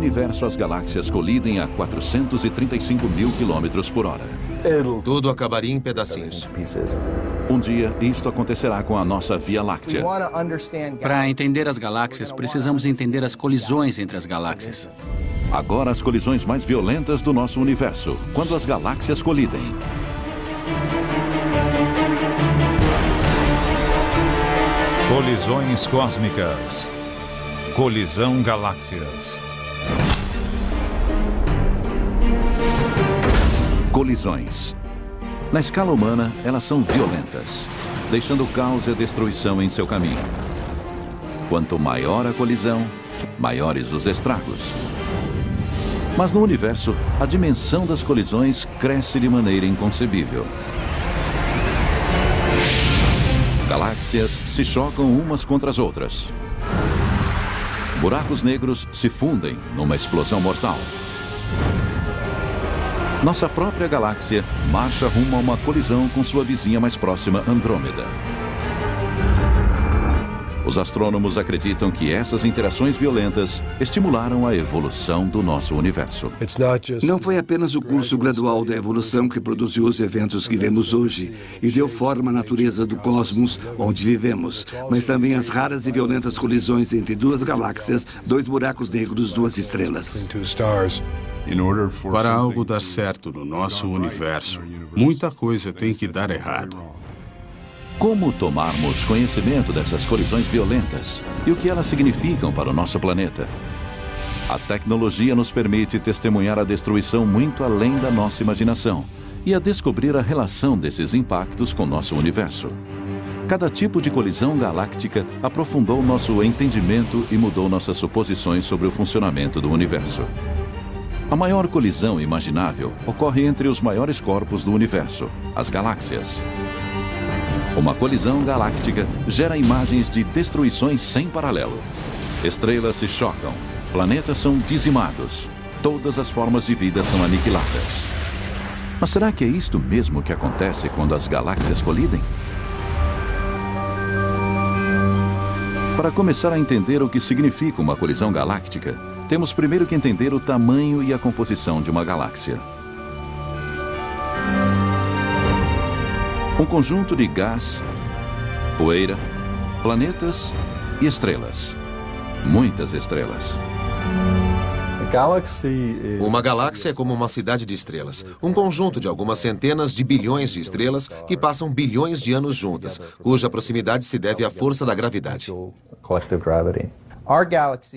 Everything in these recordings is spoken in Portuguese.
universo, as galáxias colidem a 435 mil quilômetros por hora. Tudo acabaria em pedacinhos. Um dia, isto acontecerá com a nossa Via Láctea. Para entender as galáxias, precisamos entender as colisões entre as galáxias. Agora, as colisões mais violentas do nosso universo, quando as galáxias colidem. Colisões cósmicas. Colisão galáxias. Colisões. Na escala humana, elas são violentas, deixando caos e destruição em seu caminho. Quanto maior a colisão, maiores os estragos. Mas no universo, a dimensão das colisões cresce de maneira inconcebível. Galáxias se chocam umas contra as outras. Buracos negros se fundem numa explosão mortal. Nossa própria galáxia marcha rumo a uma colisão com sua vizinha mais próxima, Andrômeda. Os astrônomos acreditam que essas interações violentas estimularam a evolução do nosso universo. Não foi apenas o curso gradual da evolução que produziu os eventos que vemos hoje e deu forma à natureza do cosmos onde vivemos, mas também as raras e violentas colisões entre duas galáxias, dois buracos negros, duas estrelas. Para algo dar certo no nosso universo, muita coisa tem que dar errado. Como tomarmos conhecimento dessas colisões violentas e o que elas significam para o nosso planeta? A tecnologia nos permite testemunhar a destruição muito além da nossa imaginação e a descobrir a relação desses impactos com nosso universo. Cada tipo de colisão galáctica aprofundou nosso entendimento e mudou nossas suposições sobre o funcionamento do universo. A maior colisão imaginável ocorre entre os maiores corpos do universo, as galáxias. Uma colisão galáctica gera imagens de destruições sem paralelo. Estrelas se chocam, planetas são dizimados, todas as formas de vida são aniquiladas. Mas será que é isto mesmo que acontece quando as galáxias colidem? Para começar a entender o que significa uma colisão galáctica, temos primeiro que entender o tamanho e a composição de uma galáxia. Um conjunto de gás, poeira, planetas e estrelas. Muitas estrelas. Uma galáxia é como uma cidade de estrelas. Um conjunto de algumas centenas de bilhões de estrelas que passam bilhões de anos juntas, cuja proximidade se deve à força da gravidade.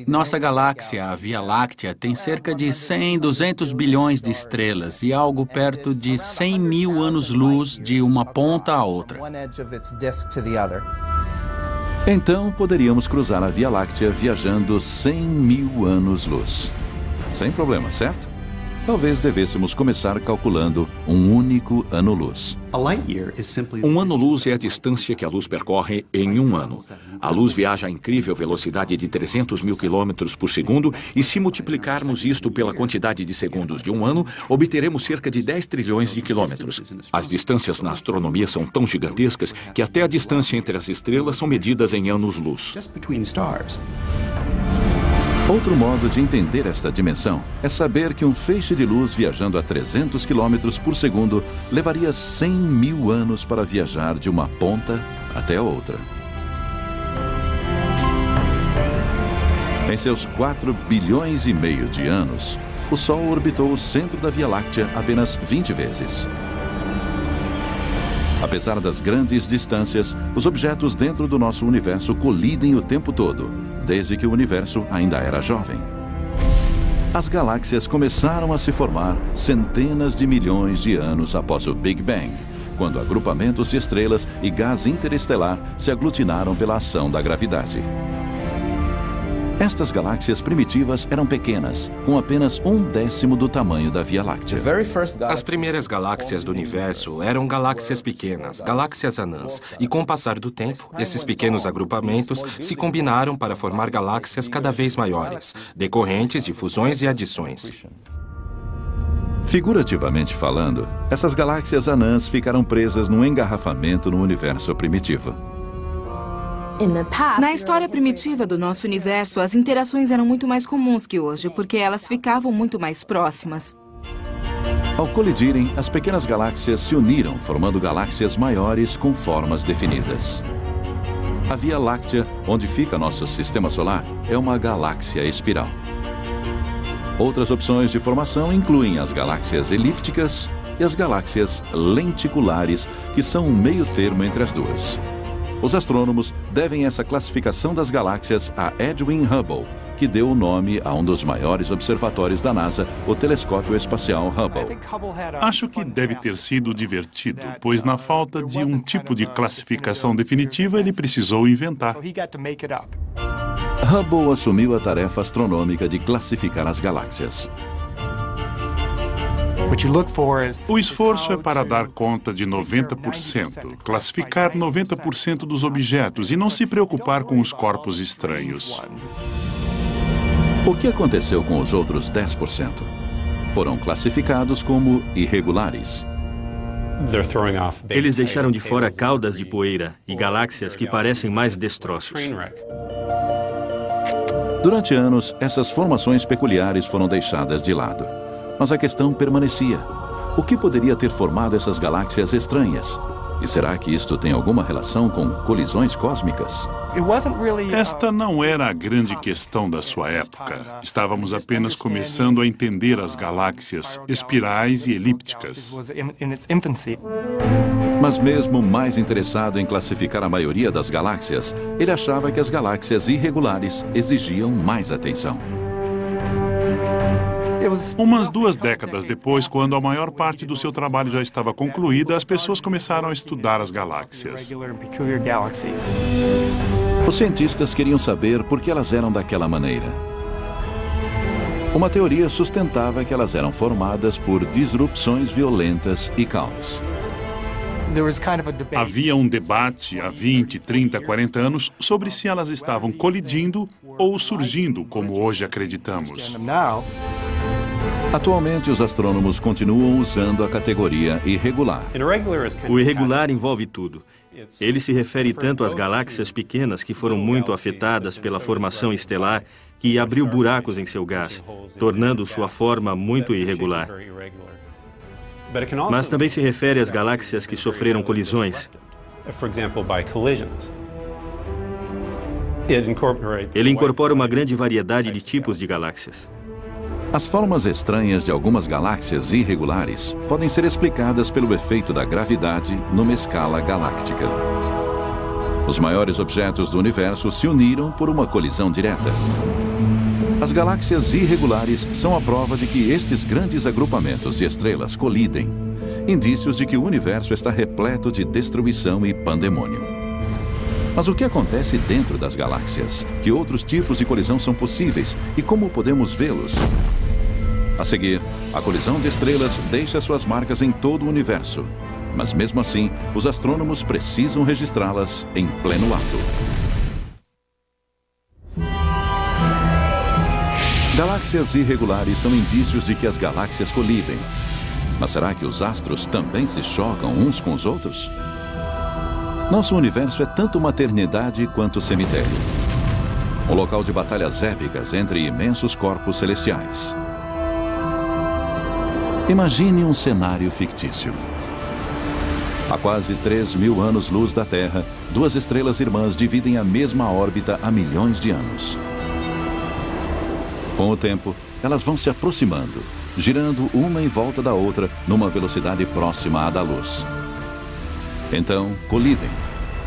Nossa galáxia, a Via Láctea, tem cerca de 100, 200 bilhões de estrelas e algo perto de 100 mil anos-luz de uma ponta à outra. Então, poderíamos cruzar a Via Láctea viajando 100 mil anos-luz. Sem problema, certo? Talvez devêssemos começar calculando um único ano-luz. Um ano-luz é a distância que a luz percorre em um ano. A luz viaja a incrível velocidade de 300 mil quilômetros por segundo e se multiplicarmos isto pela quantidade de segundos de um ano, obteremos cerca de 10 trilhões de quilômetros. As distâncias na astronomia são tão gigantescas que até a distância entre as estrelas são medidas em anos-luz. Outro modo de entender esta dimensão é saber que um feixe de luz viajando a 300 km por segundo levaria 100 mil anos para viajar de uma ponta até a outra. Em seus 4 bilhões e meio de anos, o Sol orbitou o centro da Via Láctea apenas 20 vezes. Apesar das grandes distâncias, os objetos dentro do nosso universo colidem o tempo todo, desde que o universo ainda era jovem. As galáxias começaram a se formar centenas de milhões de anos após o Big Bang, quando agrupamentos de estrelas e gás interestelar se aglutinaram pela ação da gravidade. Estas galáxias primitivas eram pequenas, com apenas 1/10 do tamanho da Via Láctea. As primeiras galáxias do universo eram galáxias pequenas, galáxias anãs, e com o passar do tempo, esses pequenos agrupamentos se combinaram para formar galáxias cada vez maiores, decorrentes de fusões e adições. Figurativamente falando, essas galáxias anãs ficaram presas num engarrafamento no universo primitivo. Na história primitiva do nosso universo, as interações eram muito mais comuns que hoje, porque elas ficavam muito mais próximas. Ao colidirem, as pequenas galáxias se uniram, formando galáxias maiores com formas definidas. A Via Láctea, onde fica nosso sistema solar, é uma galáxia espiral. Outras opções de formação incluem as galáxias elípticas e as galáxias lenticulares, que são um meio termo entre as duas. Os astrônomos devem essa classificação das galáxias a Edwin Hubble, que deu o nome a um dos maiores observatórios da NASA, o Telescópio Espacial Hubble. Acho que deve ter sido divertido, pois na falta de um tipo de classificação definitiva, ele precisou inventar. Hubble assumiu a tarefa astronômica de classificar as galáxias. O esforço é para dar conta de 90%, classificar 90% dos objetos e não se preocupar com os corpos estranhos. O que aconteceu com os outros 10%? Foram classificados como irregulares. Eles deixaram de fora caudas de poeira e galáxias que parecem mais destroços. Durante anos, essas formações peculiares foram deixadas de lado. Mas a questão permanecia. O que poderia ter formado essas galáxias estranhas? E será que isto tem alguma relação com colisões cósmicas? Esta não era a grande questão da sua época. Estávamos apenas começando a entender as galáxias espirais e elípticas. Mas mesmo mais interessado em classificar a maioria das galáxias, ele achava que as galáxias irregulares exigiam mais atenção. Umas 2 décadas depois, quando a maior parte do seu trabalho já estava concluída, as pessoas começaram a estudar as galáxias. Os cientistas queriam saber por que elas eram daquela maneira. Uma teoria sustentava que elas eram formadas por disrupções violentas e caos. Havia um debate há 20, 30, 40 anos sobre se elas estavam colidindo ou surgindo, como hoje acreditamos. Atualmente, os astrônomos continuam usando a categoria irregular. O irregular envolve tudo. Ele se refere tanto às galáxias pequenas que foram muito afetadas pela formação estelar que abriu buracos em seu gás, tornando sua forma muito irregular. Mas também se refere às galáxias que sofreram colisões. Ele incorpora uma grande variedade de tipos de galáxias. As formas estranhas de algumas galáxias irregulares podem ser explicadas pelo efeito da gravidade numa escala galáctica. Os maiores objetos do universo se uniram por uma colisão direta. As galáxias irregulares são a prova de que estes grandes agrupamentos de estrelas colidem, indícios de que o universo está repleto de destruição e pandemônio. Mas o que acontece dentro das galáxias? Que outros tipos de colisão são possíveis e como podemos vê-los? A seguir, a colisão de estrelas deixa suas marcas em todo o universo. Mas mesmo assim, os astrônomos precisam registrá-las em pleno ato. Galáxias irregulares são indícios de que as galáxias colidem. Mas será que os astros também se chocam uns com os outros? Nosso universo é tanto maternidade quanto cemitério. Um local de batalhas épicas entre imensos corpos celestiais. Imagine um cenário fictício. A quase 3.000 anos-luz da Terra, 2 estrelas irmãs dividem a mesma órbita há milhões de anos. Com o tempo, elas vão se aproximando, girando uma em volta da outra numa velocidade próxima à da luz. Então, colidem.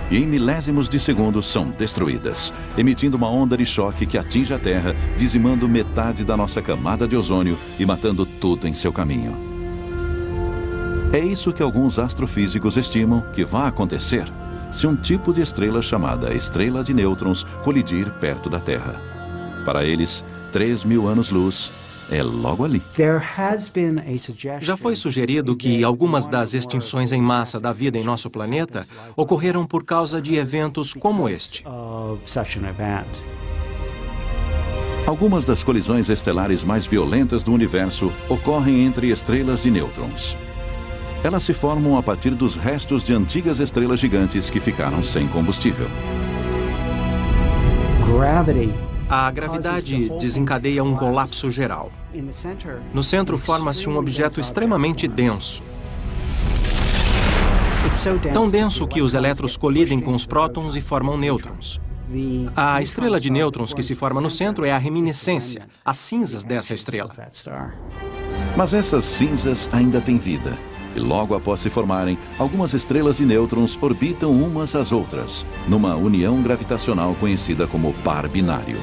E em milésimos de segundos são destruídas, emitindo uma onda de choque que atinge a Terra, dizimando metade da nossa camada de ozônio e matando tudo em seu caminho. É isso que alguns astrofísicos estimam que vai acontecer se um tipo de estrela chamada estrela de nêutrons colidir perto da Terra. Para eles, 3.000 anos-luz é logo ali. Já foi sugerido que algumas das extinções em massa da vida em nosso planeta ocorreram por causa de eventos como este. Algumas das colisões estelares mais violentas do universo ocorrem entre estrelas de nêutrons. Elas se formam a partir dos restos de antigas estrelas gigantes que ficaram sem combustível. A gravidade desencadeia um colapso geral. No centro forma-se um objeto extremamente denso. Tão denso que os elétrons colidem com os prótons e formam nêutrons. A estrela de nêutrons que se forma no centro é a reminiscência, as cinzas dessa estrela. Mas essas cinzas ainda têm vida. E logo após se formarem, algumas estrelas de nêutrons orbitam umas às outras, numa união gravitacional conhecida como par binário.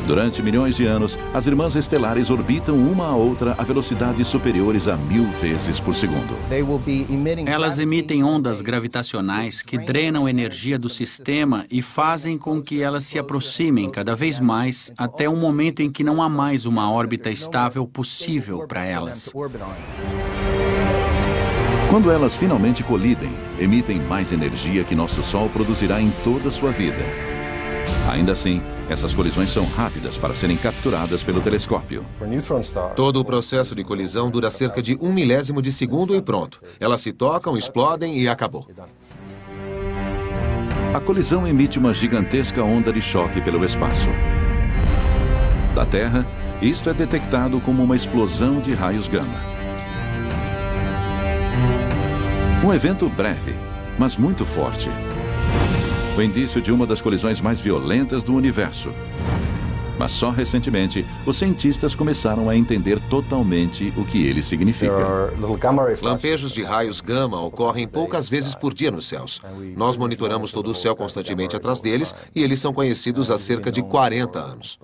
Durante milhões de anos, as irmãs estelares orbitam uma a outra a velocidades superiores a 1000 vezes por segundo. Elas emitem ondas gravitacionais que drenam energia do sistema e fazem com que elas se aproximem cada vez mais até um momento em que não há mais uma órbita estável possível para elas. Quando elas finalmente colidem, emitem mais energia que nosso Sol produzirá em toda a sua vida. Ainda assim, essas colisões são rápidas para serem capturadas pelo telescópio. Todo o processo de colisão dura cerca de 1 milésimo de segundo e pronto. Elas se tocam, explodem e acabou. A colisão emite uma gigantesca onda de choque pelo espaço. Da Terra, isto é detectado como uma explosão de raios gama. Um evento breve, mas muito forte. O indício de uma das colisões mais violentas do universo. Mas só recentemente, os cientistas começaram a entender totalmente o que ele significa. Lampejos de raios gama ocorrem poucas vezes por dia nos céus. Nós monitoramos todo o céu constantemente atrás deles e eles são conhecidos há cerca de 40 anos.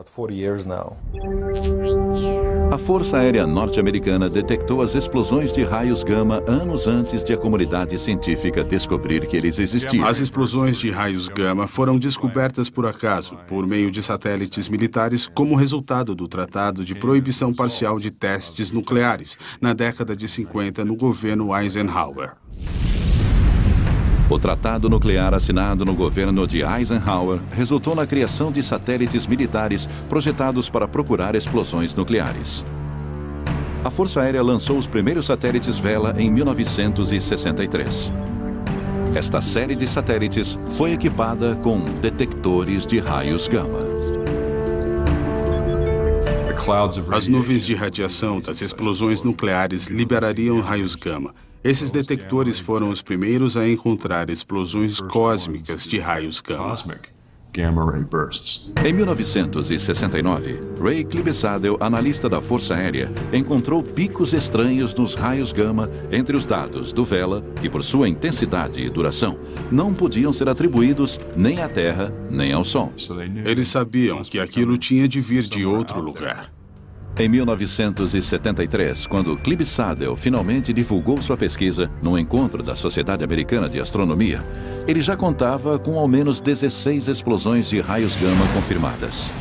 A Força Aérea Norte-Americana detectou as explosões de raios gama anos antes de a comunidade científica descobrir que eles existiam. As explosões de raios gama foram descobertas por acaso, por meio de satélites militares, como resultado do Tratado de Proibição Parcial de Testes Nucleares, na década de 50, no governo Eisenhower. O tratado nuclear assinado no governo de Eisenhower resultou na criação de satélites militares projetados para procurar explosões nucleares. A Força Aérea lançou os primeiros satélites Vela em 1963. Esta série de satélites foi equipada com detectores de raios gama. As nuvens de radiação das explosões nucleares liberariam raios gama. Esses detectores foram os primeiros a encontrar explosões cósmicas de raios gama. Em 1969, Ray Clibsadel, analista da Força Aérea, encontrou picos estranhos nos raios gama entre os dados do Vela, que por sua intensidade e duração, não podiam ser atribuídos nem à Terra, nem ao Sol. Eles sabiam que aquilo tinha de vir de outro lugar. Em 1973, quando Clibsadel finalmente divulgou sua pesquisa num encontro da Sociedade Americana de Astronomia, ele já contava com ao menos 16 explosões de raios gama confirmadas.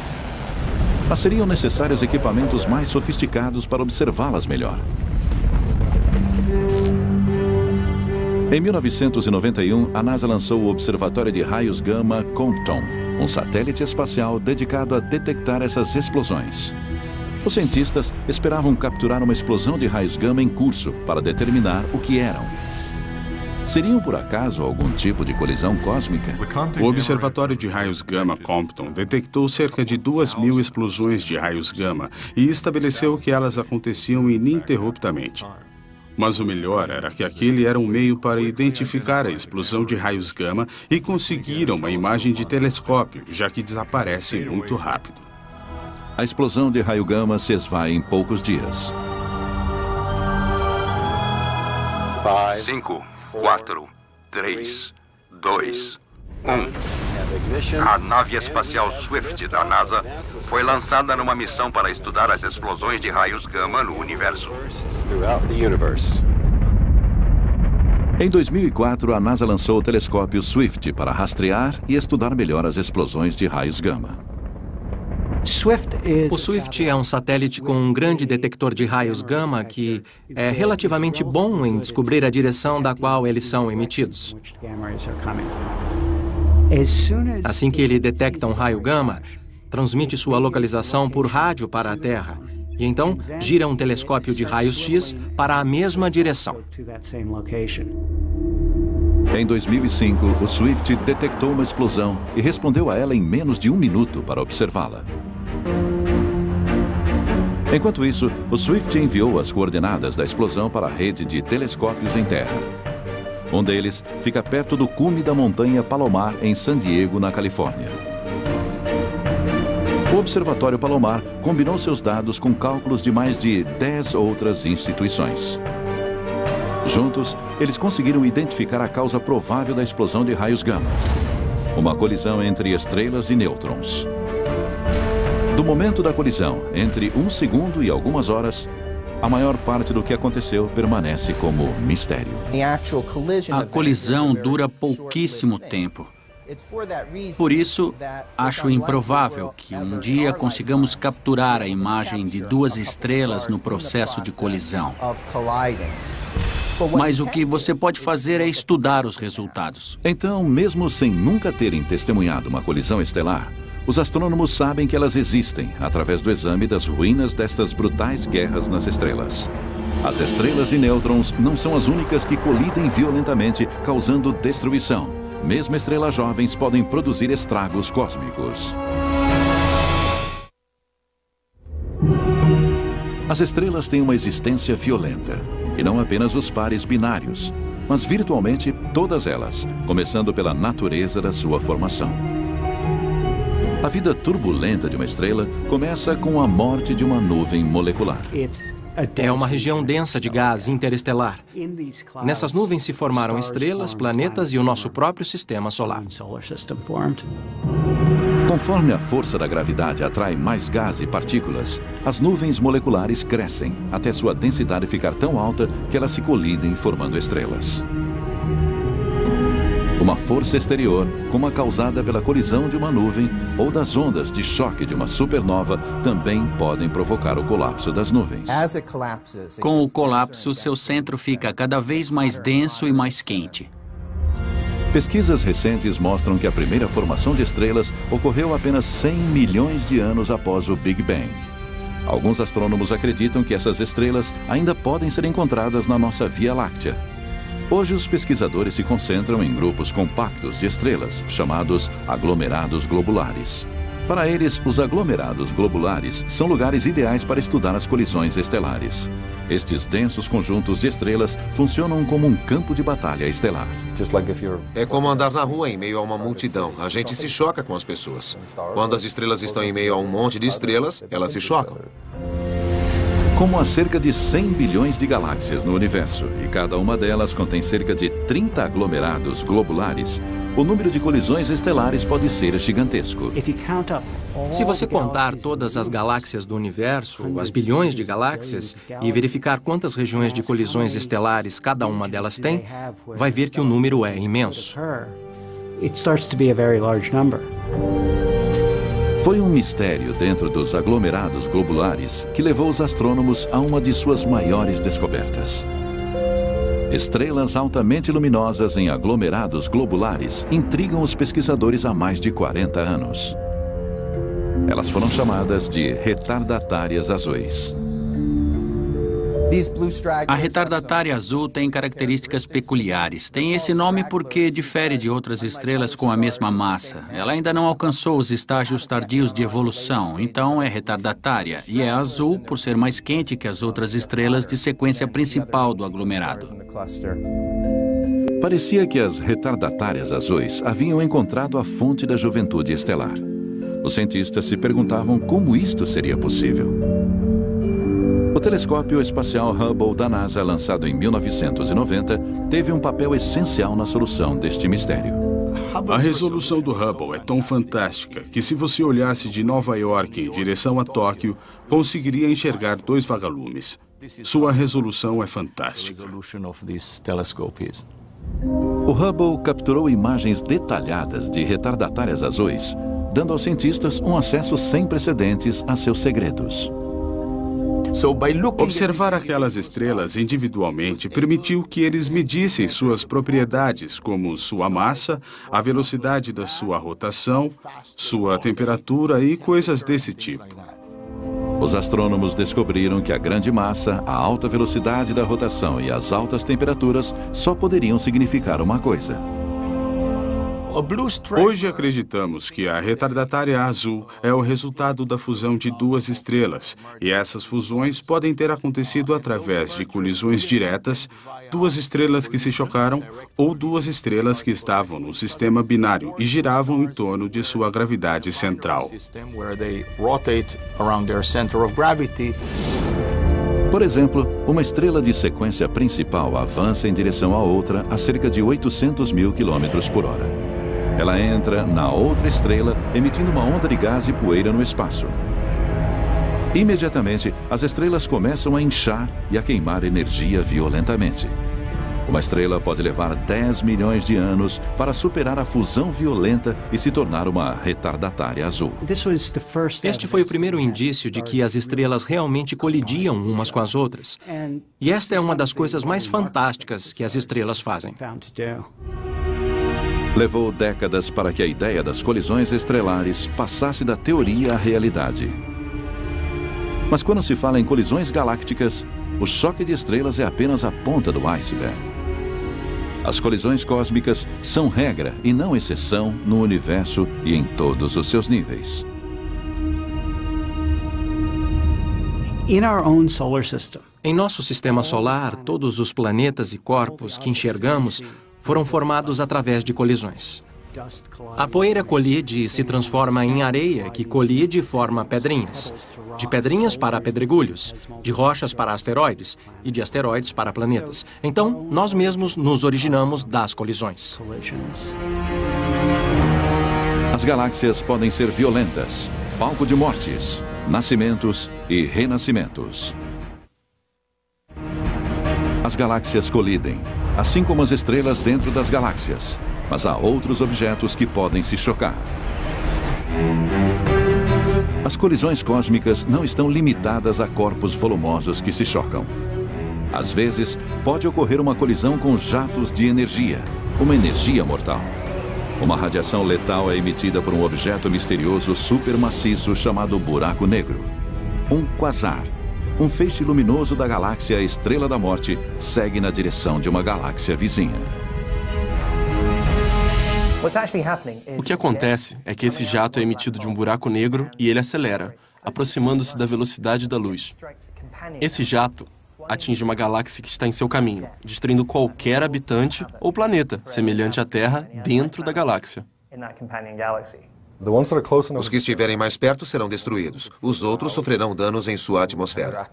Mas seriam necessários equipamentos mais sofisticados para observá-las melhor. Em 1991, a NASA lançou o Observatório de Raios Gama Compton, um satélite espacial dedicado a detectar essas explosões. Os cientistas esperavam capturar uma explosão de raios gama em curso para determinar o que eram. Seriam, por acaso, algum tipo de colisão cósmica? O Observatório de Raios Gama Compton detectou cerca de 2.000 explosões de raios gama e estabeleceu que elas aconteciam ininterruptamente. Mas o melhor era que aquele era um meio para identificar a explosão de raios gama e conseguiram uma imagem de telescópio, já que desaparecem muito rápido. A explosão de raio gama se esvai em poucos dias. 5, 4, 3, 2, 1. A nave espacial Swift da NASA foi lançada numa missão para estudar as explosões de raios gama no universo. Em 2004, a NASA lançou o telescópio Swift para rastrear e estudar melhor as explosões de raios gama. O Swift é um satélite com um grande detector de raios gama que é relativamente bom em descobrir a direção da qual eles são emitidos. Assim que ele detecta um raio gama, transmite sua localização por rádio para a Terra e então gira um telescópio de raios X para a mesma direção. Em 2005, o Swift detectou uma explosão e respondeu a ela em menos de 1 minuto para observá-la. Enquanto isso, o Swift enviou as coordenadas da explosão para a rede de telescópios em terra. Um deles fica perto do cume da montanha Palomar, em San Diego, na Califórnia. O Observatório Palomar combinou seus dados com cálculos de mais de 10 outras instituições. Juntos, eles conseguiram identificar a causa provável da explosão de raios gama: uma colisão entre estrelas e nêutrons. Do momento da colisão, entre 1 segundo e algumas horas, a maior parte do que aconteceu permanece como mistério. A colisão dura pouquíssimo tempo. Por isso, acho improvável que um dia consigamos capturar a imagem de 2 estrelas no processo de colisão. Mas o que você pode fazer é estudar os resultados. Então, mesmo sem nunca terem testemunhado uma colisão estelar, os astrônomos sabem que elas existem através do exame das ruínas destas brutais guerras nas estrelas. As estrelas e nêutrons não são as únicas que colidem violentamente, causando destruição. Mesmo estrelas jovens podem produzir estragos cósmicos. As estrelas têm uma existência violenta, e não apenas os pares binários, mas virtualmente todas elas, começando pela natureza da sua formação. A vida turbulenta de uma estrela começa com a morte de uma nuvem molecular. É uma região densa de gás interestelar. Nessas nuvens se formaram estrelas, planetas e o nosso próprio sistema solar. Conforme a força da gravidade atrai mais gás e partículas, as nuvens moleculares crescem até sua densidade ficar tão alta que elas se colidem formando estrelas. Uma força exterior, como a causada pela colisão de uma nuvem ou das ondas de choque de uma supernova, também podem provocar o colapso das nuvens. Com o colapso, seu centro fica cada vez mais denso e mais quente. Pesquisas recentes mostram que a primeira formação de estrelas ocorreu apenas 100 milhões de anos após o Big Bang. Alguns astrônomos acreditam que essas estrelas ainda podem ser encontradas na nossa Via Láctea. Hoje, os pesquisadores se concentram em grupos compactos de estrelas, chamados aglomerados globulares. Para eles, os aglomerados globulares são lugares ideais para estudar as colisões estelares. Estes densos conjuntos de estrelas funcionam como um campo de batalha estelar. É como andar na rua em meio a uma multidão. A gente se choca com as pessoas. Quando as estrelas estão em meio a um monte de estrelas, elas se chocam. Como há cerca de 100 bilhões de galáxias no universo e cada uma delas contém cerca de 30 aglomerados globulares, o número de colisões estelares pode ser gigantesco. Se você contar todas as galáxias do universo, as bilhões de galáxias, e verificar quantas regiões de colisões estelares cada uma delas tem, vai ver que o número é imenso. Foi um mistério dentro dos aglomerados globulares que levou os astrônomos a uma de suas maiores descobertas. Estrelas altamente luminosas em aglomerados globulares intrigam os pesquisadores há mais de 40 anos. Elas foram chamadas de retardatárias azuis. A retardatária azul tem características peculiares. Tem esse nome porque difere de outras estrelas com a mesma massa. Ela ainda não alcançou os estágios tardios de evolução, então é retardatária. E é azul por ser mais quente que as outras estrelas de sequência principal do aglomerado. Parecia que as retardatárias azuis haviam encontrado a fonte da juventude estelar. Os cientistas se perguntavam como isto seria possível. O telescópio espacial Hubble da NASA, lançado em 1990, teve um papel essencial na solução deste mistério. A resolução do Hubble é tão fantástica que, se você olhasse de Nova York em direção a Tóquio, conseguiria enxergar 2 vagalumes. Sua resolução é fantástica. O Hubble capturou imagens detalhadas de retardatárias azuis, dando aos cientistas um acesso sem precedentes a seus segredos. Observar aquelas estrelas individualmente permitiu que eles medissem suas propriedades, como sua massa, a velocidade da sua rotação, sua temperatura e coisas desse tipo. Os astrônomos descobriram que a grande massa, a alta velocidade da rotação e as altas temperaturas só poderiam significar uma coisa. Hoje acreditamos que a retardatária azul é o resultado da fusão de duas estrelas, e essas fusões podem ter acontecido através de colisões diretas, duas estrelas que se chocaram ou duas estrelas que estavam no sistema binário e giravam em torno de sua gravidade central. Por exemplo, uma estrela de sequência principal avança em direção à outra a cerca de 800 mil quilômetros por hora. Ela entra na outra estrela, emitindo uma onda de gás e poeira no espaço. Imediatamente, as estrelas começam a inchar e a queimar energia violentamente. Uma estrela pode levar 10 milhões de anos para superar a fusão violenta e se tornar uma retardatária azul. Este foi o primeiro indício de que as estrelas realmente colidiam umas com as outras. E esta é uma das coisas mais fantásticas que as estrelas fazem. Levou décadas para que a ideia das colisões estelares passasse da teoria à realidade. Mas quando se fala em colisões galácticas, o choque de estrelas é apenas a ponta do iceberg. As colisões cósmicas são regra e não exceção no universo e em todos os seus níveis. Em nosso sistema solar, todos os planetas e corpos que enxergamos foram formados através de colisões. A poeira colide e se transforma em areia, que colide e forma pedrinhas. De pedrinhas para pedregulhos, de rochas para asteroides e de asteroides para planetas. Então, nós mesmos nos originamos das colisões. As galáxias podem ser violentas, palco de mortes, nascimentos e renascimentos. As galáxias colidem, assim como as estrelas dentro das galáxias. Mas há outros objetos que podem se chocar. As colisões cósmicas não estão limitadas a corpos volumosos que se chocam. Às vezes, pode ocorrer uma colisão com jatos de energia, uma energia mortal. Uma radiação letal é emitida por um objeto misterioso supermaciço chamado buraco negro. Um quasar, um feixe luminoso da galáxia Estrela da Morte, segue na direção de uma galáxia vizinha. O que acontece é que esse jato é emitido de um buraco negro e ele acelera, aproximando-se da velocidade da luz. Esse jato atinge uma galáxia que está em seu caminho, destruindo qualquer habitante ou planeta semelhante à Terra dentro da galáxia. Os que estiverem mais perto serão destruídos. Os outros sofrerão danos em sua atmosfera.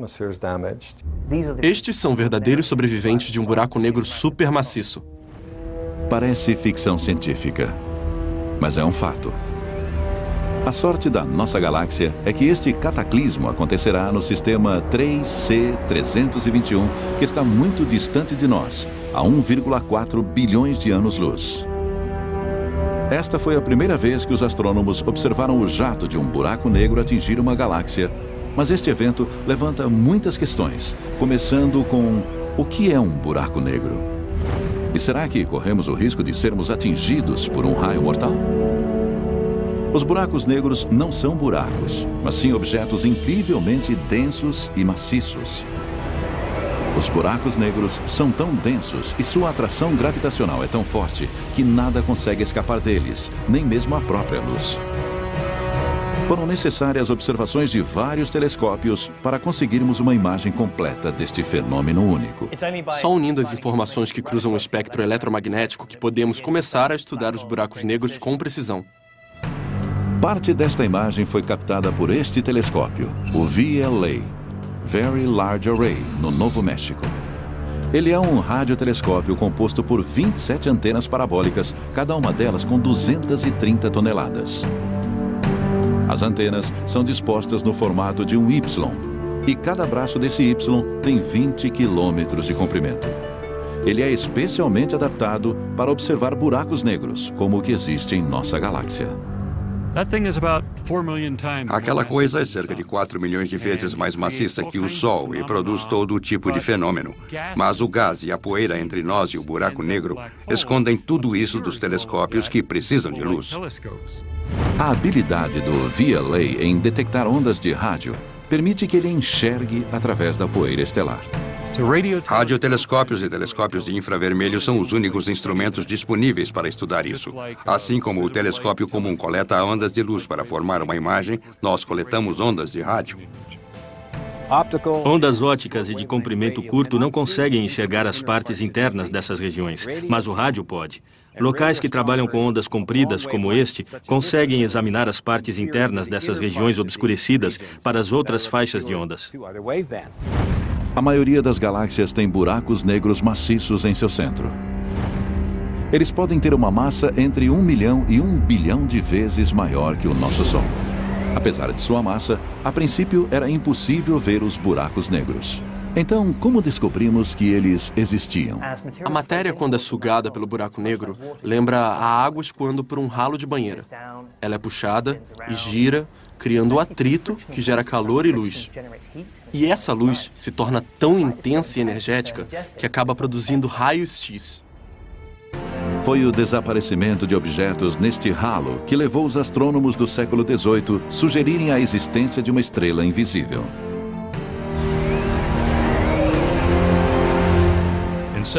Estes são verdadeiros sobreviventes de um buraco negro supermaciço. Parece ficção científica, mas é um fato. A sorte da nossa galáxia é que este cataclismo acontecerá no sistema 3C321, que está muito distante de nós, a 1,4 bilhões de anos-luz. Esta foi a primeira vez que os astrônomos observaram o jato de um buraco negro atingir uma galáxia, mas este evento levanta muitas questões, começando com: o que é um buraco negro? E será que corremos o risco de sermos atingidos por um raio mortal? Os buracos negros não são buracos, mas sim objetos incrivelmente densos e maciços. Os buracos negros são tão densos e sua atração gravitacional é tão forte que nada consegue escapar deles, nem mesmo a própria luz. Foram necessárias observações de vários telescópios para conseguirmos uma imagem completa deste fenômeno único. Só unindo as informações que cruzam o espectro eletromagnético que podemos começar a estudar os buracos negros com precisão. Parte desta imagem foi captada por este telescópio, o VLA, Very Large Array, no Novo México. Ele é um radiotelescópio composto por 27 antenas parabólicas, cada uma delas com 230 toneladas. As antenas são dispostas no formato de um Y, e cada braço desse Y tem 20 quilômetros de comprimento. Ele é especialmente adaptado para observar buracos negros, como o que existe em nossa galáxia. Aquela coisa é cerca de 4 milhões de vezes mais maciça que o Sol e produz todo tipo de fenômeno. Mas o gás e a poeira entre nós e o buraco negro escondem tudo isso dos telescópios que precisam de luz. A habilidade do VLA em detectar ondas de rádio permite que ele enxergue através da poeira estelar. Radiotelescópios e telescópios de infravermelho são os únicos instrumentos disponíveis para estudar isso. Assim como o telescópio comum coleta ondas de luz para formar uma imagem, nós coletamos ondas de rádio. Ondas ópticas e de comprimento curto não conseguem enxergar as partes internas dessas regiões, mas o rádio pode. Locais que trabalham com ondas compridas, como este, conseguem examinar as partes internas dessas regiões obscurecidas para as outras faixas de ondas. A maioria das galáxias tem buracos negros maciços em seu centro. Eles podem ter uma massa entre 1 milhão e 1 bilhão de vezes maior que o nosso Sol. Apesar de sua massa, a princípio era impossível ver os buracos negros. Então, como descobrimos que eles existiam? A matéria, quando é sugada pelo buraco negro, lembra a água escoando por um ralo de banheira. Ela é puxada e gira, criando atrito que gera calor e luz. E essa luz se torna tão intensa e energética que acaba produzindo raios X. Foi o desaparecimento de objetos neste ralo que levou os astrônomos do século XVIII a sugerirem a existência de uma estrela invisível.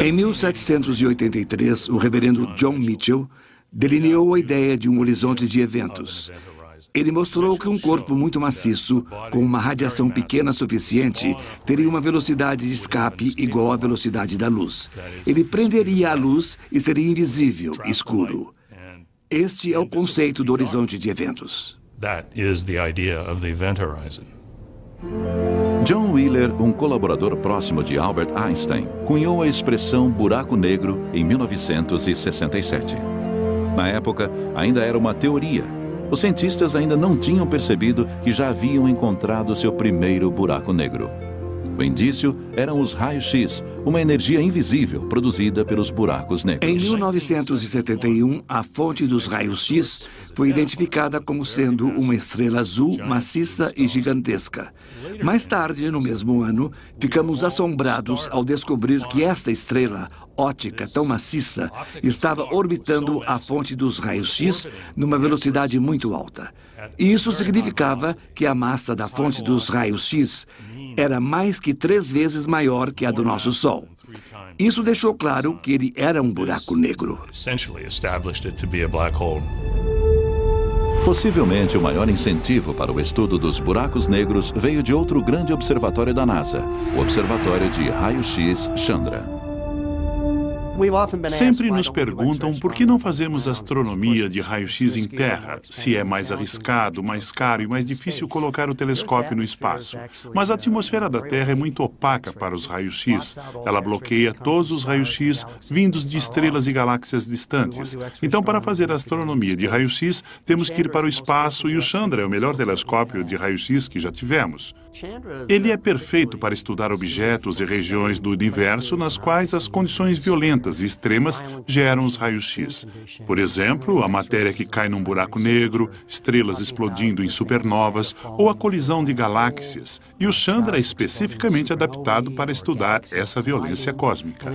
Em 1783, o reverendo John Mitchell delineou a ideia de um horizonte de eventos. Ele mostrou que um corpo muito maciço, com uma radiação pequena suficiente, teria uma velocidade de escape igual à velocidade da luz. Ele prenderia a luz e seria invisível, escuro. Este é o conceito do horizonte de eventos. John Wheeler, um colaborador próximo de Albert Einstein, cunhou a expressão buraco negro em 1967. Na época, ainda era uma teoria. Os cientistas ainda não tinham percebido que já haviam encontrado seu primeiro buraco negro. O indício eram os raios-X, uma energia invisível produzida pelos buracos negros. Em 1971, a fonte dos raios-X foi identificada como sendo uma estrela azul maciça e gigantesca. Mais tarde, no mesmo ano, ficamos assombrados ao descobrir que esta estrela óptica tão maciça estava orbitando a fonte dos raios-X numa velocidade muito alta. Isso significava que a massa da fonte dos raios-X era mais que 3 vezes maior que a do nosso Sol. Isso deixou claro que ele era um buraco negro. Possivelmente o maior incentivo para o estudo dos buracos negros veio de outro grande observatório da NASA, o Observatório de Raio-X Chandra. Sempre nos perguntam por que não fazemos astronomia de raio-x em terra, se é mais arriscado, mais caro e mais difícil colocar o telescópio no espaço. Mas a atmosfera da Terra é muito opaca para os raios-x. Ela bloqueia todos os raios-x vindos de estrelas e galáxias distantes. Então, para fazer astronomia de raio-x, temos que ir para o espaço e o Chandra é o melhor telescópio de raio-x que já tivemos. Ele é perfeito para estudar objetos e regiões do universo nas quais as condições violentas e extremas geram os raios-X. Por exemplo, a matéria que cai num buraco negro, estrelas explodindo em supernovas ou a colisão de galáxias. E o Chandra é especificamente adaptado para estudar essa violência cósmica.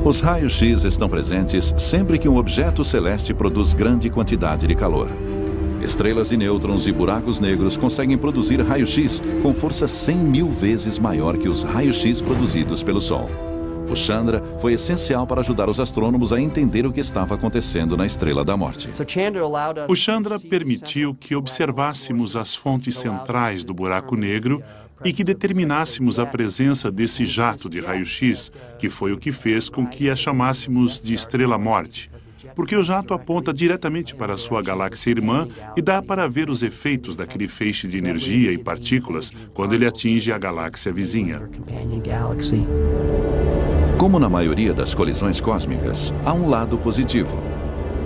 Os raios-X estão presentes sempre que um objeto celeste produz grande quantidade de calor. Estrelas de nêutrons e buracos negros conseguem produzir raio-X com força 100.000 vezes maior que os raios-X produzidos pelo Sol. O Chandra foi essencial para ajudar os astrônomos a entender o que estava acontecendo na Estrela da Morte. O Chandra permitiu que observássemos as fontes centrais do buraco negro e que determinássemos a presença desse jato de raio-X, que foi o que fez com que a chamássemos de estrela-morte. Porque o jato aponta diretamente para a sua galáxia irmã e dá para ver os efeitos daquele feixe de energia e partículas quando ele atinge a galáxia vizinha. Como na maioria das colisões cósmicas, há um lado positivo.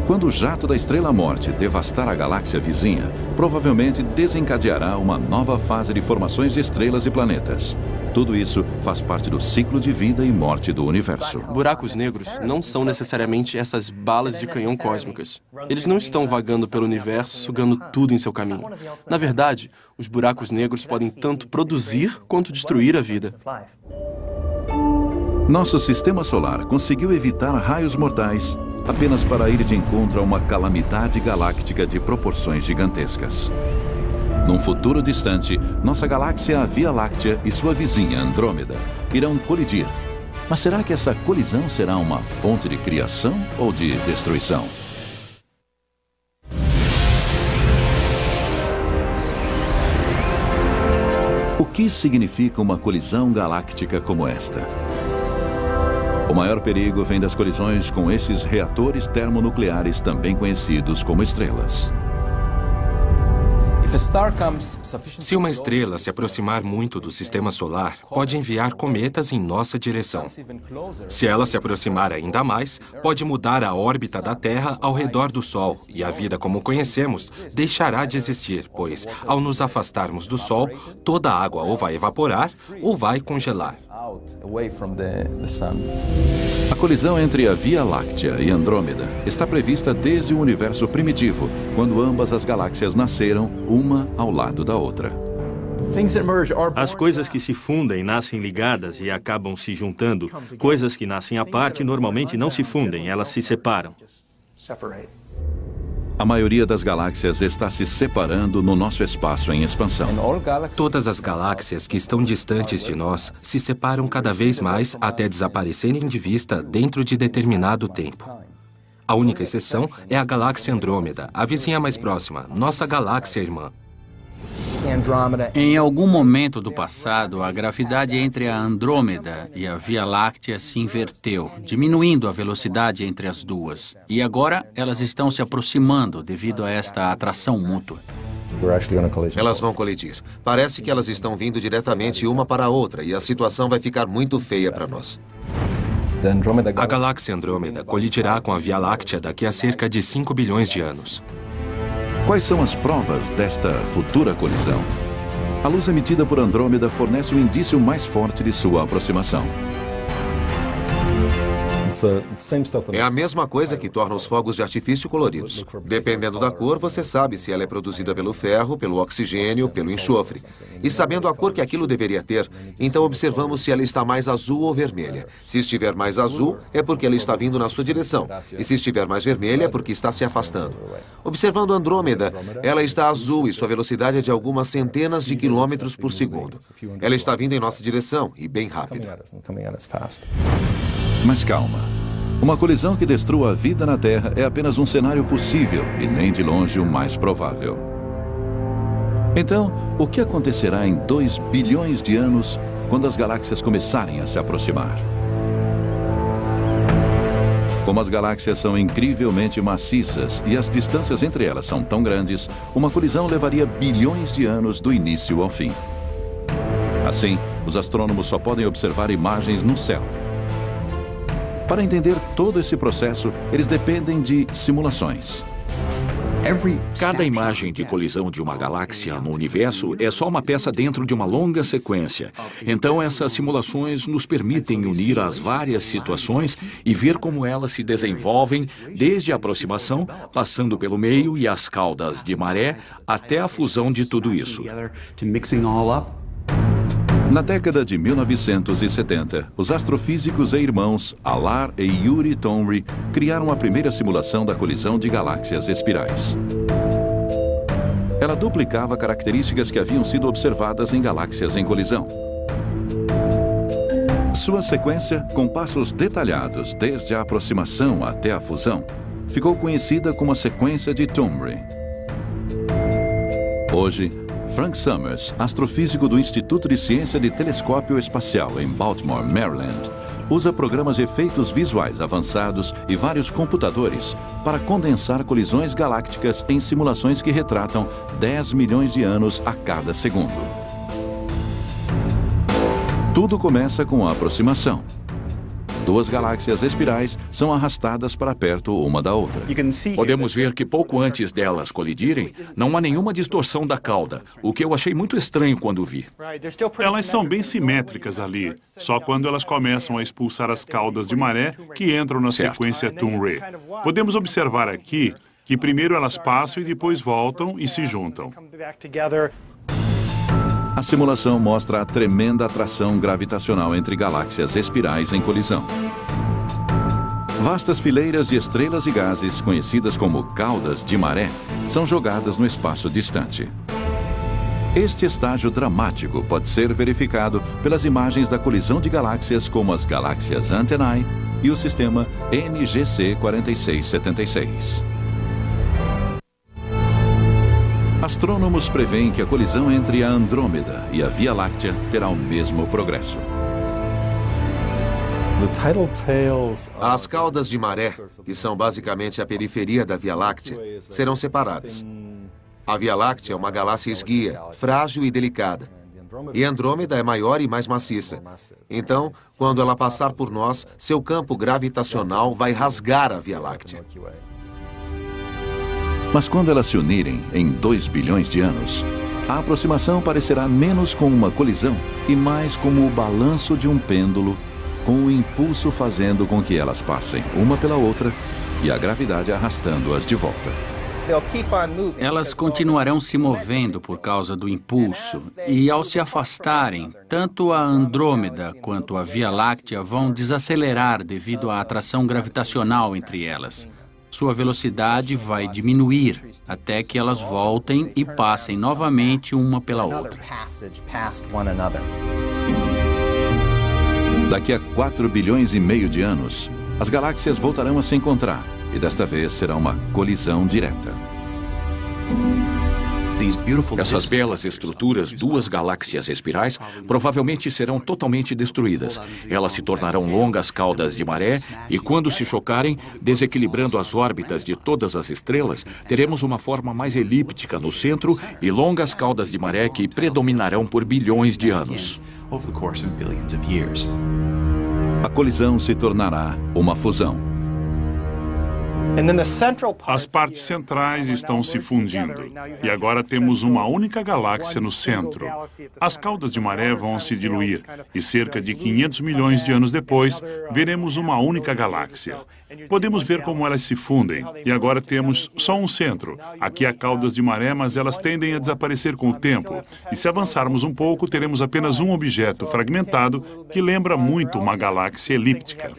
Quando o jato da estrela-morte devastar a galáxia vizinha, provavelmente desencadeará uma nova fase de formações de estrelas e planetas. Tudo isso faz parte do ciclo de vida e morte do universo. Buracos negros não são necessariamente essas balas de canhão cósmicas. Eles não estão vagando pelo universo, sugando tudo em seu caminho. Na verdade, os buracos negros podem tanto produzir quanto destruir a vida. Nosso sistema solar conseguiu evitar raios mortais apenas para ir de encontro a uma calamidade galáctica de proporções gigantescas. Num futuro distante, nossa galáxia, a Via Láctea, e sua vizinha, Andrômeda, irão colidir. Mas será que essa colisão será uma fonte de criação ou de destruição? O que significa uma colisão galáctica como esta? O maior perigo vem das colisões com esses reatores termonucleares, também conhecidos como estrelas. Se uma estrela se aproximar muito do sistema solar, pode enviar cometas em nossa direção. Se ela se aproximar ainda mais, pode mudar a órbita da Terra ao redor do Sol, e a vida como conhecemos deixará de existir, pois, ao nos afastarmos do Sol, toda a água ou vai evaporar ou vai congelar. A colisão entre a Via Láctea e Andrômeda está prevista desde o universo primitivo, quando ambas as galáxias nasceram, uma ao lado da outra. As coisas que se fundem nascem ligadas e acabam se juntando. Coisas que nascem à parte normalmente não se fundem, elas se separam. A maioria das galáxias está se separando no nosso espaço em expansão. Todas as galáxias que estão distantes de nós se separam cada vez mais até desaparecerem de vista dentro de determinado tempo. A única exceção é a galáxia Andrômeda, a vizinha mais próxima, nossa galáxia irmã. Em algum momento do passado, a gravidade entre a Andrômeda e a Via Láctea se inverteu, diminuindo a velocidade entre as duas. E agora elas estão se aproximando devido a esta atração mútua. Elas vão colidir. Parece que elas estão vindo diretamente uma para a outra e a situação vai ficar muito feia para nós. A galáxia Andrômeda colidirá com a Via Láctea daqui a cerca de 5 bilhões de anos. Quais são as provas desta futura colisão? A luz emitida por Andrômeda fornece um indício mais forte de sua aproximação. É a mesma coisa que torna os fogos de artifício coloridos. Dependendo da cor, você sabe se ela é produzida pelo ferro, pelo oxigênio, pelo enxofre. E sabendo a cor que aquilo deveria ter, então observamos se ela está mais azul ou vermelha. Se estiver mais azul, é porque ela está vindo na sua direção. E se estiver mais vermelha, é porque está se afastando. Observando Andrômeda, ela está azul e sua velocidade é de algumas centenas de quilômetros por segundo. Ela está vindo em nossa direção e bem rápido. Mas calma. Uma colisão que destrua a vida na Terra é apenas um cenário possível e nem de longe o mais provável. Então, o que acontecerá em 2 bilhões de anos quando as galáxias começarem a se aproximar? Como as galáxias são incrivelmente maciças e as distâncias entre elas são tão grandes, uma colisão levaria bilhões de anos do início ao fim. Assim, os astrônomos só podem observar imagens no céu. Para entender todo esse processo, eles dependem de simulações. Cada imagem de colisão de uma galáxia no universo é só uma peça dentro de uma longa sequência. Então, essas simulações nos permitem unir as várias situações e ver como elas se desenvolvem desde a aproximação, passando pelo meio e as caudas de maré, até a fusão de tudo isso. Na década de 1970, os astrofísicos e irmãos Alar e Yuri Tomry criaram a primeira simulação da colisão de galáxias espirais. Ela duplicava características que haviam sido observadas em galáxias em colisão. Sua sequência, com passos detalhados desde a aproximação até a fusão, ficou conhecida como a sequência de Tomry. Hoje, Frank Summers, astrofísico do Instituto de Ciência de Telescópio Espacial em Baltimore, Maryland, usa programas de efeitos visuais avançados e vários computadores para condensar colisões galácticas em simulações que retratam 10 milhões de anos a cada segundo. Tudo começa com a aproximação. 2 galáxias espirais são arrastadas para perto uma da outra. Podemos ver que pouco antes delas colidirem, não há nenhuma distorção da cauda, o que eu achei muito estranho quando vi. Elas são bem simétricas ali, só quando elas começam a expulsar as caudas de maré que entram na sequência Tomry. Podemos observar aqui que primeiro elas passam e depois voltam e se juntam. A simulação mostra a tremenda atração gravitacional entre galáxias espirais em colisão. Vastas fileiras de estrelas e gases, conhecidas como caudas de maré, são jogadas no espaço distante. Este estágio dramático pode ser verificado pelas imagens da colisão de galáxias como as galáxias Antennae e o sistema NGC 4676. Astrônomos preveem que a colisão entre a Andrômeda e a Via Láctea terá o mesmo progresso. As caudas de maré, que são basicamente a periferia da Via Láctea, serão separadas. A Via Láctea é uma galáxia esguia, frágil e delicada. E Andrômeda é maior e mais maciça. Então, quando ela passar por nós, seu campo gravitacional vai rasgar a Via Láctea. Mas quando elas se unirem em 2 bilhões de anos, a aproximação parecerá menos como uma colisão e mais como o balanço de um pêndulo, com o impulso fazendo com que elas passem uma pela outra e a gravidade arrastando-as de volta. Elas continuarão se movendo por causa do impulso e, ao se afastarem, tanto a Andrômeda quanto a Via Láctea vão desacelerar devido à atração gravitacional entre elas. Sua velocidade vai diminuir até que elas voltem e passem novamente uma pela outra. Daqui a 4 bilhões e meio de anos, as galáxias voltarão a se encontrar e desta vez será uma colisão direta. Essas belas estruturas, 2 galáxias espirais, provavelmente serão totalmente destruídas. Elas se tornarão longas caudas de maré e, quando se chocarem, desequilibrando as órbitas de todas as estrelas, teremos uma forma mais elíptica no centro e longas caudas de maré que predominarão por bilhões de anos. A colisão se tornará uma fusão. As partes centrais estão se fundindo e agora temos uma única galáxia no centro. As caudas de maré vão se diluir e cerca de 500 milhões de anos depois veremos uma única galáxia. Podemos ver como elas se fundem e agora temos só um centro. Aqui há caudas de maré, mas elas tendem a desaparecer com o tempo. E se avançarmos um pouco, teremos apenas um objeto fragmentado que lembra muito uma galáxia elíptica.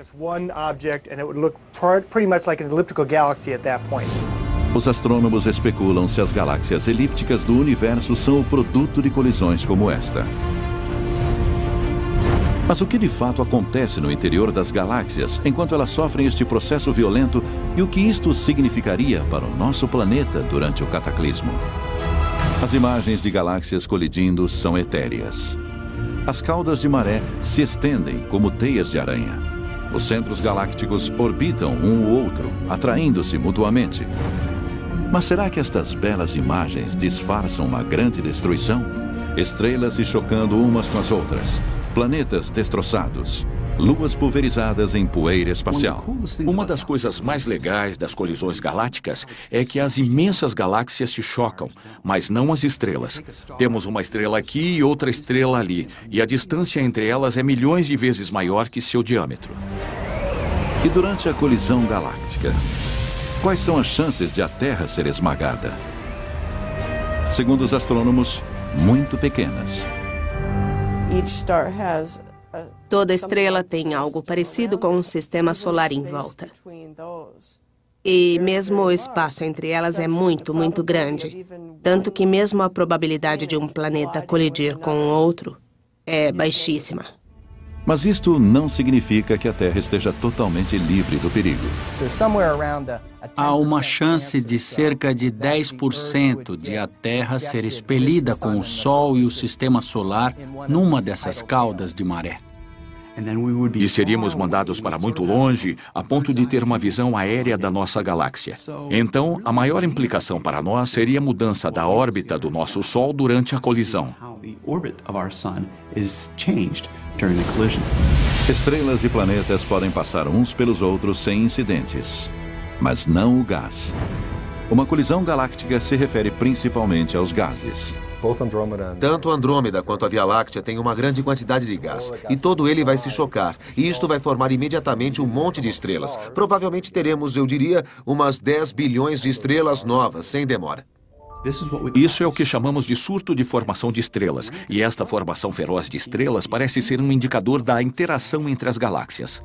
Os astrônomos especulam se as galáxias elípticas do universo são o produto de colisões como esta. Mas o que de fato acontece no interior das galáxias enquanto elas sofrem este processo violento e o que isto significaria para o nosso planeta durante o cataclismo? As imagens de galáxias colidindo são etéreas. As caudas de maré se estendem como teias de aranha. Os centros galácticos orbitam um o outro, atraindo-se mutuamente. Mas será que estas belas imagens disfarçam uma grande destruição? Estrelas se chocando umas com as outras, planetas destroçados, luas pulverizadas em poeira espacial. Uma das coisas mais legais das colisões galácticas é que as imensas galáxias se chocam, mas não as estrelas. Temos uma estrela aqui e outra estrela ali, e a distância entre elas é milhões de vezes maior que seu diâmetro. E durante a colisão galáctica, quais são as chances de a Terra ser esmagada? Segundo os astrônomos, muito pequenas. Toda estrela tem algo parecido com um sistema solar em volta. E mesmo o espaço entre elas é muito, muito grande. Tanto que mesmo a probabilidade de um planeta colidir com outro é baixíssima. Mas isto não significa que a Terra esteja totalmente livre do perigo. Há uma chance de cerca de 10% de a Terra ser expelida com o Sol e o Sistema Solar numa dessas caudas de maré. E seríamos mandados para muito longe, a ponto de ter uma visão aérea da nossa galáxia. Então, a maior implicação para nós seria a mudança da órbita do nosso Sol durante a colisão. Estrelas e planetas podem passar uns pelos outros sem incidentes, mas não o gás. Uma colisão galáctica se refere principalmente aos gases. Tanto Andrômeda quanto a Via Láctea têm uma grande quantidade de gás, e todo ele vai se chocar, e isto vai formar imediatamente um monte de estrelas. Provavelmente teremos, eu diria, umas 10 bilhões de estrelas novas, sem demora. Isso é o que chamamos de surto de formação de estrelas. E esta formação feroz de estrelas parece ser um indicador da interação entre as galáxias.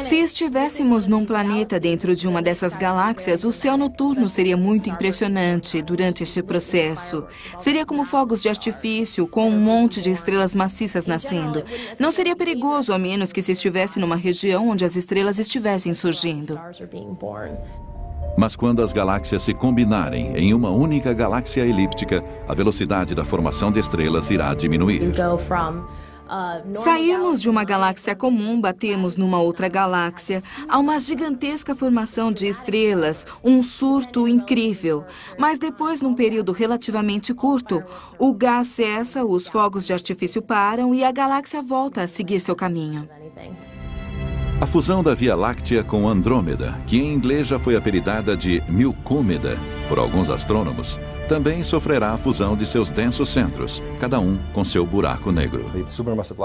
Se estivéssemos num planeta dentro de uma dessas galáxias, o céu noturno seria muito impressionante durante este processo. Seria como fogos de artifício, com um monte de estrelas maciças nascendo. Não seria perigoso, a menos que se estivesse numa região onde as estrelas estivessem surgindo. Mas quando as galáxias se combinarem em uma única galáxia elíptica, a velocidade da formação de estrelas irá diminuir. Saímos de uma galáxia comum, batemos numa outra galáxia, há uma gigantesca formação de estrelas, um surto incrível. Mas depois, num período relativamente curto, o gás cessa, os fogos de artifício param e a galáxia volta a seguir seu caminho. A fusão da Via Láctea com Andrômeda, que em inglês já foi apelidada de Milcômeda por alguns astrônomos, também sofrerá a fusão de seus densos centros, cada um com seu buraco negro.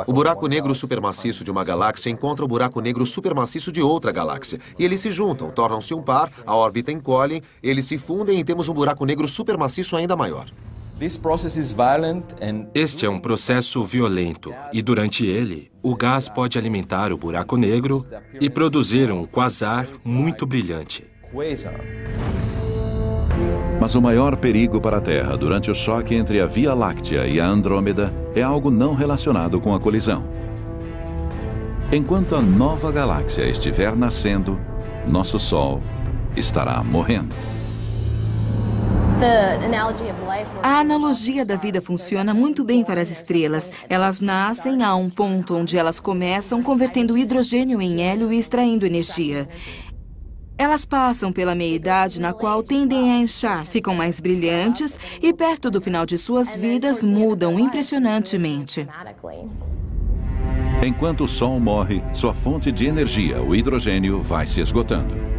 O buraco negro supermaciço de uma galáxia encontra o buraco negro supermaciço de outra galáxia. E eles se juntam, tornam-se um par, a órbita encolhe, eles se fundem e temos um buraco negro supermaciço ainda maior. Este é um processo violento e, durante ele, o gás pode alimentar o buraco negro e produzir um quasar muito brilhante. Mas o maior perigo para a Terra durante o choque entre a Via Láctea e a Andrômeda é algo não relacionado com a colisão. Enquanto a nova galáxia estiver nascendo, nosso Sol estará morrendo. A analogia da vida funciona muito bem para as estrelas. Elas nascem a um ponto onde elas começam convertendo hidrogênio em hélio e extraindo energia. Elas passam pela meia-idade, na qual tendem a inchar, ficam mais brilhantes e, perto do final de suas vidas, mudam impressionantemente. Enquanto o Sol morre, sua fonte de energia, o hidrogênio, vai se esgotando.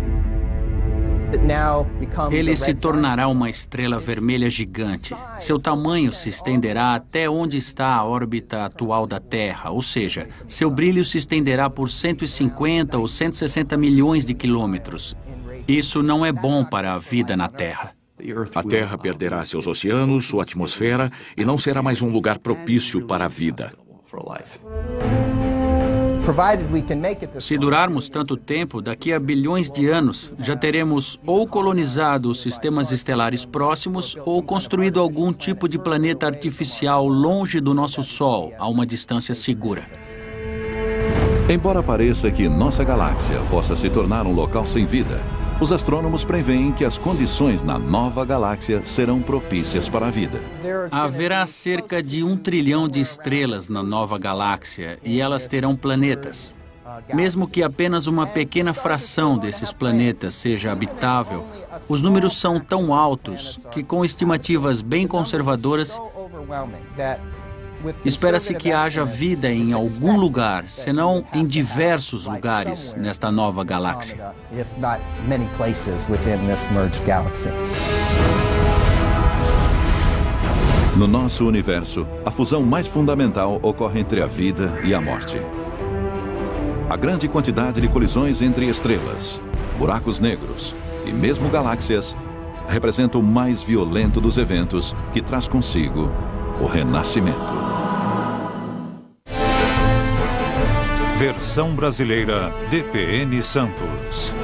Ele se tornará uma estrela vermelha gigante. Seu tamanho se estenderá até onde está a órbita atual da Terra, ou seja, seu brilho se estenderá por 150 ou 160 milhões de quilômetros. Isso não é bom para a vida na Terra. A Terra perderá seus oceanos, sua atmosfera e não será mais um lugar propício para a vida. Se durarmos tanto tempo, daqui a bilhões de anos, já teremos ou colonizado os sistemas estelares próximos ou construído algum tipo de planeta artificial longe do nosso Sol, a uma distância segura. Embora pareça que nossa galáxia possa se tornar um local sem vida, os astrônomos preveem que as condições na nova galáxia serão propícias para a vida. Haverá cerca de 1 trilhão de estrelas na nova galáxia e elas terão planetas. Mesmo que apenas uma pequena fração desses planetas seja habitável, os números são tão altos que, com estimativas bem conservadoras, espera-se que haja vida em algum lugar, senão em diversos lugares nesta nova galáxia. No nosso universo, a fusão mais fundamental ocorre entre a vida e a morte. A grande quantidade de colisões entre estrelas, buracos negros e mesmo galáxias representa o mais violento dos eventos que traz consigo o renascimento. Versão brasileira DPN Santos.